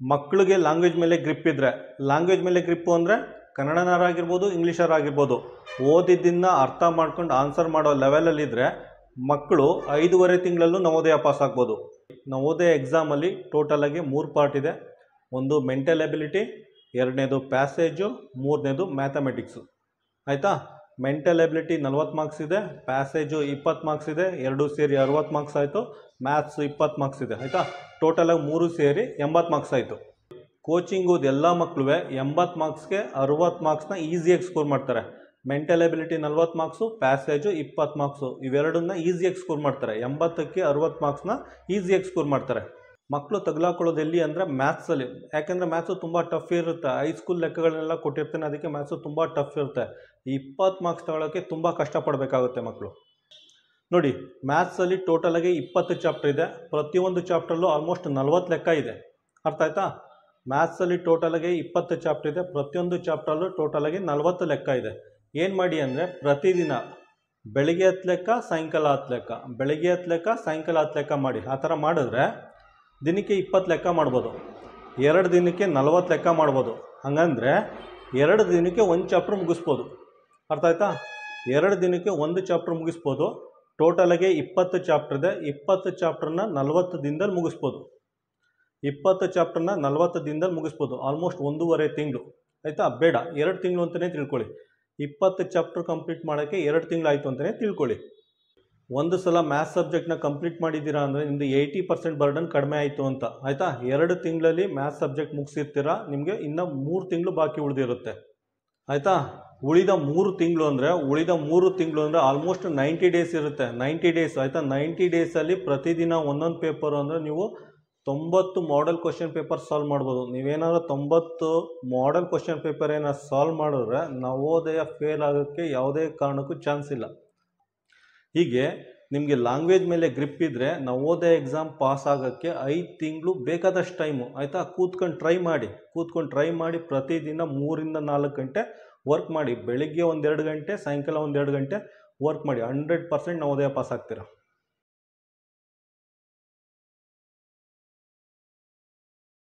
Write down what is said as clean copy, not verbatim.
ಮಕ್ಕಳಿಗೆ ಲ್ಯಾಂಗ್ವೇಜ್ ಮೇಲೆ ಗ್ರಿಪ್ ಇದ್ದರೆ, ಲ್ಯಾಂಗ್ವೇಜ್ ಮೇಲೆ ಗ್ರಿಪ್ಪು ಅಂದರೆ ಕನ್ನಡನಾರಾಗಿರ್ಬೋದು ಇಂಗ್ಲೀಷರಾಗಿರ್ಬೋದು, ಓದಿದ್ದನ್ನು ಅರ್ಥ ಮಾಡ್ಕೊಂಡು ಆನ್ಸರ್ ಮಾಡೋ ಲೆವೆಲಲ್ಲಿದ್ದರೆ ಮಕ್ಕಳು 5.5 ತಿಂಗಳಲ್ಲೂ ನವೋದಯ ಪಾಸ್ ಆಗ್ಬೋದು. ನವೋದಯ ಎಕ್ಸಾಮಲ್ಲಿ ಟೋಟಲಾಗಿ 3 ಪಾರ್ಟ್ ಇದೆ. ಒಂದು ಮೆಂಟಲ್ ಎಬಿಲಿಟಿ, ಎರಡನೇದು ಪ್ಯಾಸೇಜು, ಮೂರನೇದು ಮ್ಯಾಥಮೆಟಿಕ್ಸು. ಆಯಿತಾ? ಮೆಂಟಲ್ ಎಬಿಲಿಟಿ 40 ಮಾರ್ಕ್ಸ್ ಇದೆ, ಪ್ಯಾಸೇಜು 20 ಮಾರ್ಕ್ಸ್ ಇದೆ, ಎರಡೂ ಸೇರಿ 60 ಮಾರ್ಕ್ಸ್ ಆಯಿತು, ಮ್ಯಾಥ್ಸು 20 ಮಾರ್ಕ್ಸ್ ಇದೆ. ಆಯಿತಾ? ಟೋಟಲಾಗಿ 3 ಸೇರಿ 80 ಮಾರ್ಕ್ಸ್ ಆಯಿತು. ಕೋಚಿಂಗು ಎಲ್ಲ ಮಕ್ಕಳು 80 ಮಾರ್ಕ್ಸ್ಗೆ 60 ಮಾರ್ಕ್ಸ್ನ ಈಸಿಯಾಗಿ ಸ್ಕೋರ್ ಮಾಡ್ತಾರೆ. Mental ability 40 marks, passage 20 marks, ಇವೆರಡನ್ನ ಈಸಿಯಾಗಿ ಸ್ಕೋರ್ ಮಾಡ್ತಾರೆ. 80ಕ್ಕೆ 60 ಮಾರ್ಕ್ಸ್ನ ಈಸಿಯಾಗಿ ಸ್ಕೋರ್ ಮಾಡ್ತಾರೆ. ಮಕ್ಕಳು ತಗಲಾಕೊಳ್ಳೋದು ಎಲ್ಲಿ ಅಂದರೆ ಮ್ಯಾಥ್ಸಲ್ಲಿ. ಯಾಕೆಂದರೆ ಮ್ಯಾಥ್ಸು ತುಂಬ ಟಫ್ ಇರುತ್ತೆ. ಹೈಸ್ಕೂಲ್ ಲೆಕ್ಕಗಳನ್ನೆಲ್ಲ ಕೊಟ್ಟಿರ್ತಾನೆ, ಅದಕ್ಕೆ ಮ್ಯಾಥ್ಸು ತುಂಬ ಟಫ್ ಇರುತ್ತೆ. 20 ಮಾರ್ಕ್ಸ್ ತಗೊಳ್ಳೋಕ್ಕೆ ತುಂಬ ಕಷ್ಟಪಡಬೇಕಾಗುತ್ತೆ ಮಕ್ಕಳು. ನೋಡಿ, ಮ್ಯಾಥ್ಸಲ್ಲಿ ಟೋಟಲಾಗಿ 20 ಚಾಪ್ಟರ್ ಇದೆ. ಪ್ರತಿಯೊಂದು ಚಾಪ್ಟ್ರಲ್ಲೂ ಆಲ್ಮೋಸ್ಟ್ 40 ಲೆಕ್ಕ ಇದೆ. ಅರ್ಥ ಆಯ್ತಾ? ಮ್ಯಾಥ್ಸಲ್ಲಿ ಟೋಟಲಾಗಿ 20 ಚಾಪ್ಟರ್ ಇದೆ. ಪ್ರತಿಯೊಂದು ಚಾಪ್ಟ್ರಲ್ಲೂ ಟೋಟಲಾಗಿ 40 ಲೆಕ್ಕ ಇದೆ. ಏನು ಮಾಡಿ ಅಂದರೆ ಪ್ರತಿದಿನ ಬೆಳಿಗ್ಗೆ 10 ಲೆಕ್ಕ, ಸಾಯಂಕಾಲ 10 ಲೆಕ್ಕ, ಬೆಳಿಗ್ಗೆ 10 ಲೆಕ್ಕ, ಸಾಯಂಕಾಲ 10 ಲೆಕ್ಕ ಮಾಡಿ. ಆ ಥರ ಮಾಡಿದ್ರೆ ದಿನಕ್ಕೆ 20 ಲೆಕ್ಕ ಮಾಡ್ಬೋದು. 2 ದಿನಕ್ಕೆ 40 ಲೆಕ್ಕ ಮಾಡ್ಬೋದು. ಹಾಗಂದರೆ 2 ದಿನಕ್ಕೆ 1 ಚಾಪ್ಟರ್ ಮುಗಿಸ್ಬೋದು. ಅರ್ಥ ಆಯ್ತಾ? 2 ದಿನಕ್ಕೆ 1 ಚಾಪ್ಟರ್ ಮುಗಿಸ್ಬೋದು. ಟೋಟಲಾಗಿ 20 ಚಾಪ್ಟರ್ ಇದೆ. 20 ಚಾಪ್ಟರ್ನ 40 ದಿನದಲ್ಲಿ ಮುಗಿಸ್ಬೋದು. 20 ಚಾಪ್ಟರ್ನ 40 ದಿನದಲ್ಲಿ ಮುಗಿಸ್ಬೋದು. ಆಲ್ಮೋಸ್ಟ್ 1.5 ತಿಂಗಳು. ಆಯಿತಾ? ಬೇಡ, 2 ತಿಂಗಳು ಅಂತಲೇ ತಿಳ್ಕೊಳ್ಳಿ. 20 ಚಾಪ್ಟರ್ ಕಂಪ್ಲೀಟ್ ಮಾಡೋಕ್ಕೆ 2 ತಿಂಗಳು ಆಯಿತು ಅಂತಲೇ ತಿಳ್ಕೊಳ್ಳಿ. ಒಂದು ಸಲ ಮ್ಯಾಥ್ಸ್ ಸಬ್ಜೆಕ್ಟ್ನ ಕಂಪ್ಲೀಟ್ ಮಾಡಿದ್ದೀರಾ ಅಂದರೆ ನಿಮ್ಮದು 80% ಬರ್ಡನ್ ಕಡಿಮೆ ಆಯಿತು ಅಂತ. ಆಯಿತಾ? 2 ತಿಂಗಳಲ್ಲಿ ಮ್ಯಾಥ್ಸ್ ಸಬ್ಜೆಕ್ಟ್ ಮುಗಿಸಿರ್ತೀರಾ, ನಿಮಗೆ ಇನ್ನೂ 3 ತಿಂಗಳು ಬಾಕಿ ಉಳಿದಿರುತ್ತೆ. ಆಯಿತಾ? ಉಳಿದ 3 ತಿಂಗಳು ಅಂದರೆ ಆಲ್ಮೋಸ್ಟ್ 90 ಡೇಸ್ ಇರುತ್ತೆ. 90 ಡೇಸ್. ಆಯಿತಾ? 90 ಡೇಸಲ್ಲಿ ಪ್ರತಿದಿನ ಒಂದೊಂದು ಪೇಪರು ಅಂದರೆ ನೀವು 90 ಮಾಡೆಲ್ ಕ್ವಶನ್ ಪೇಪರ್ ಸಾಲ್ವ್ ಮಾಡ್ಬೋದು. ನೀವೇನಾದ್ರು 90 ಮಾಡೆಲ್ ಕ್ವಶನ್ ಪೇಪರ್ ಏನಾದ್ರು ಸಾಲ್ವ್ ಮಾಡಿದ್ರೆ ನವೋದಯ ಫೇಲ್ ಆಗೋಕ್ಕೆ ಯಾವುದೇ ಕಾರಣಕ್ಕೂ ಚಾನ್ಸ್ ಇಲ್ಲ. ಹೀಗೆ ನಿಮಗೆ ಲ್ಯಾಂಗ್ವೇಜ್ ಮೇಲೆ ಗ್ರಿಪ್ ಇದ್ದರೆ ನವೋದಯ ಎಕ್ಸಾಮ್ ಪಾಸ್ ಆಗೋಕ್ಕೆ 5 ತಿಂಗಳು ಬೇಕಾದಷ್ಟು ಟೈಮು. ಆಯಿತಾ? ಕೂತ್ಕೊಂಡು ಟ್ರೈ ಮಾಡಿ ಪ್ರತಿದಿನ 3 ರಿಂದ 4 ಗಂಟೆ ವರ್ಕ್ ಮಾಡಿ. ಬೆಳಿಗ್ಗೆ 1-2 ಗಂಟೆ, ಸಾಯಂಕಾಲ 1-2 ಗಂಟೆ ವರ್ಕ್ ಮಾಡಿ. 100% ನವೋದಯ ಪಾಸ್ ಆಗ್ತೀರಾ.